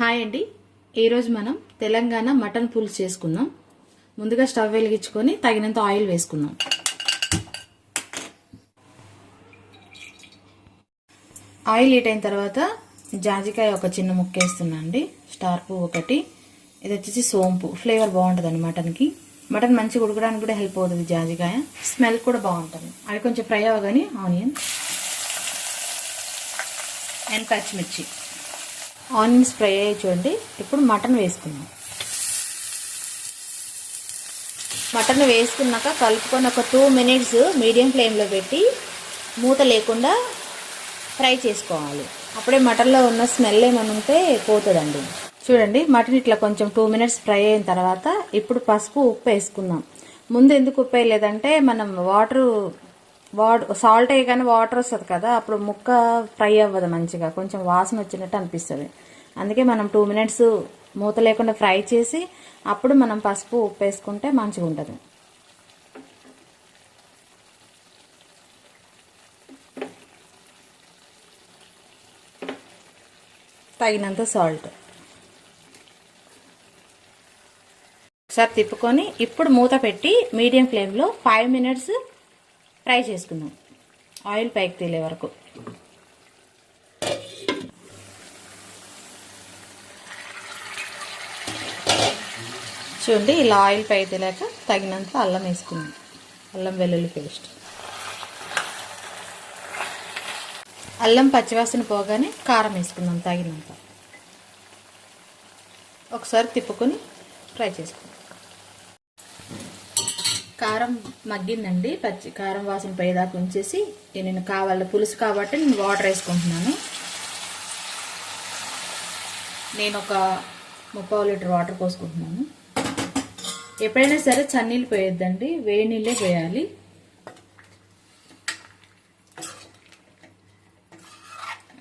Hi అండి, ఈరోజు మనం తెలంగాణ మటన్ పులుసు చేసుకుందాం. ముందుగా స్టవ్ వెలిగించుకొని తగినంత ఆయిల్ వేసుకుందాం. ఆయిల్ హీట్ అయిన తర్వాత జాజికాయ ఒక చిన్న ముక్క వేస్తున్నా అండి. స్టార్ పువ్వు ఒకటి, ఇది వచ్చేసి సోంపు. ఫ్లేవర్ బాగుంటుంది మటన్కి. మటన్ మంచిగా ఉడకడానికి కూడా హెల్ప్ అవుతుంది జాజికాయ. స్మెల్ కూడా బాగుంటుంది. అవి కొంచెం ఫ్రై అవ్వగానే ఆనియన్ అండ్ పచ్చిమిర్చి. ఆనియన్స్ ఫ్రై అయ్యి చూడండి. ఇప్పుడు మటన్ వేసుకుందాం. మటన్ వేసుకున్నాక కలుపుకొని ఒక 2 minutes మీడియం ఫ్లేమ్లో పెట్టి మూత లేకుండా ఫ్రై చేసుకోవాలి. అప్పుడే మటన్లో ఉన్న స్మెల్ ఏమైనా ఉంటే పోతుందండి. చూడండి, మటన్ ఇట్లా కొంచెం 2 minutes ఫ్రై అయిన తర్వాత ఇప్పుడు పసుపు ఉప్పు వేసుకుందాం. ముందు ఎందుకు ఉప్పు వేయలేదంటే మనం సాల్ట్ వేయగానే వాటర్ వస్తుంది కదా, అప్పుడు ముక్క ఫ్రై అవ్వదు మంచిగా, కొంచెం వాసన వచ్చినట్టు అనిపిస్తుంది. అందుకే మనం 2 minutes మూత లేకుండా ఫ్రై చేసి అప్పుడు మనం పసుపు ఉప్పు వేసుకుంటే మంచిగా ఉంటుంది. తగినంత సాల్ట్. ఒకసారి తిప్పుకొని ఇప్పుడు మూత పెట్టి మీడియం ఫ్లేమ్లో 5 minutes ఫ్రై చేసుకుందాం, ఆయిల్ పైకి తేలే వరకు. చూడండి, ఇలా ఆయిల్ పైకి తేలాక తగినంత అల్లం వేసుకుందాం. అల్లం వెల్లుల్లి పేస్ట్. అల్లం పచ్చివాసన పోగానే కారం వేసుకుందాం తగినంత. ఒకసారి తిప్పుకొని ఫ్రై చేసుకుందాం. కారం మగ్గిందండి. కారం వాసన పోయేదాకా ఉంచేసి నేను కావాలి పులుసు కాబట్టి నేను వాటర్ వేసుకుంటున్నాను. నేను ఒక 30 లీటర్ వాటర్ పోసుకుంటున్నాను. ఎప్పుడైనా సరే చన్నీళ్ళు పోయొద్దండి, వేడి నీళ్ళే పోయాలి.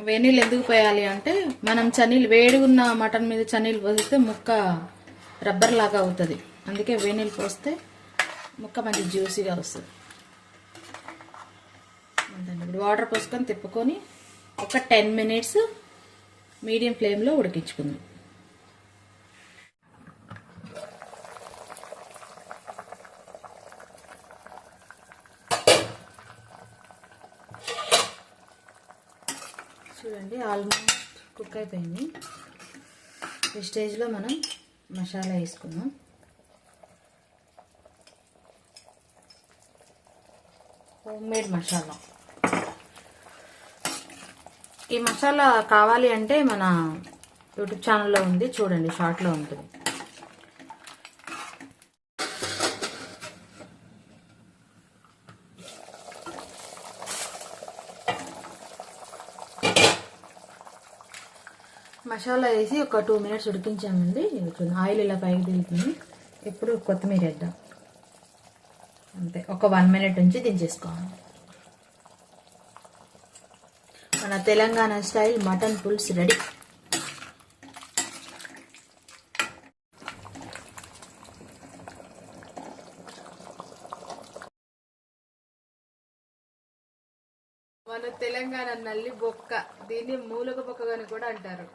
వేడి నీళ్ళు ఎందుకు పోయాలి అంటే మనం చన్నీళ్ళు వేడిగా ఉన్న మటన్ మీద చన్నీళ్ళు పోస్తే ముక్క రబ్బర్ లాగా అవుతుంది. అందుకే వేడి నీళ్ళు పోస్తే ముక్క మంచి జ్యూసీగా వస్తుంది. ఇప్పుడు వాటర్ పోసుకొని తిప్పుకొని ఒక 10 minutes మీడియం ఫ్లేమ్లో ఉడికించుకుందాం. చూడండి, ఆల్మోస్ట్ కుక్ అయిపోయింది. ఈ స్టేజ్లో మనం మసాలా వేసుకుందాం. Home made masala. ఈ మసాలా కావాలి అంటే మన యూట్యూబ్ ఛానల్లో ఉంది, చూడండి, షార్ట్లో ఉంటుంది. మసాలా వేసి ఒక 2 minutes ఉడికించామండి. ఆయిల్ ఇలా పైకి దిగుతుంది. ఇప్పుడు కొత్తిమీర వేద్దాం. అంతే, ఒక 1 minute నుంచి దించేసుకోవాలి. మన తెలంగాణ స్టైల్ మటన్ పులుసు రెడీ. మన తెలంగాణ నల్లి బొక్క, దీన్ని మూలక బొక్క అని కూడా అంటారు.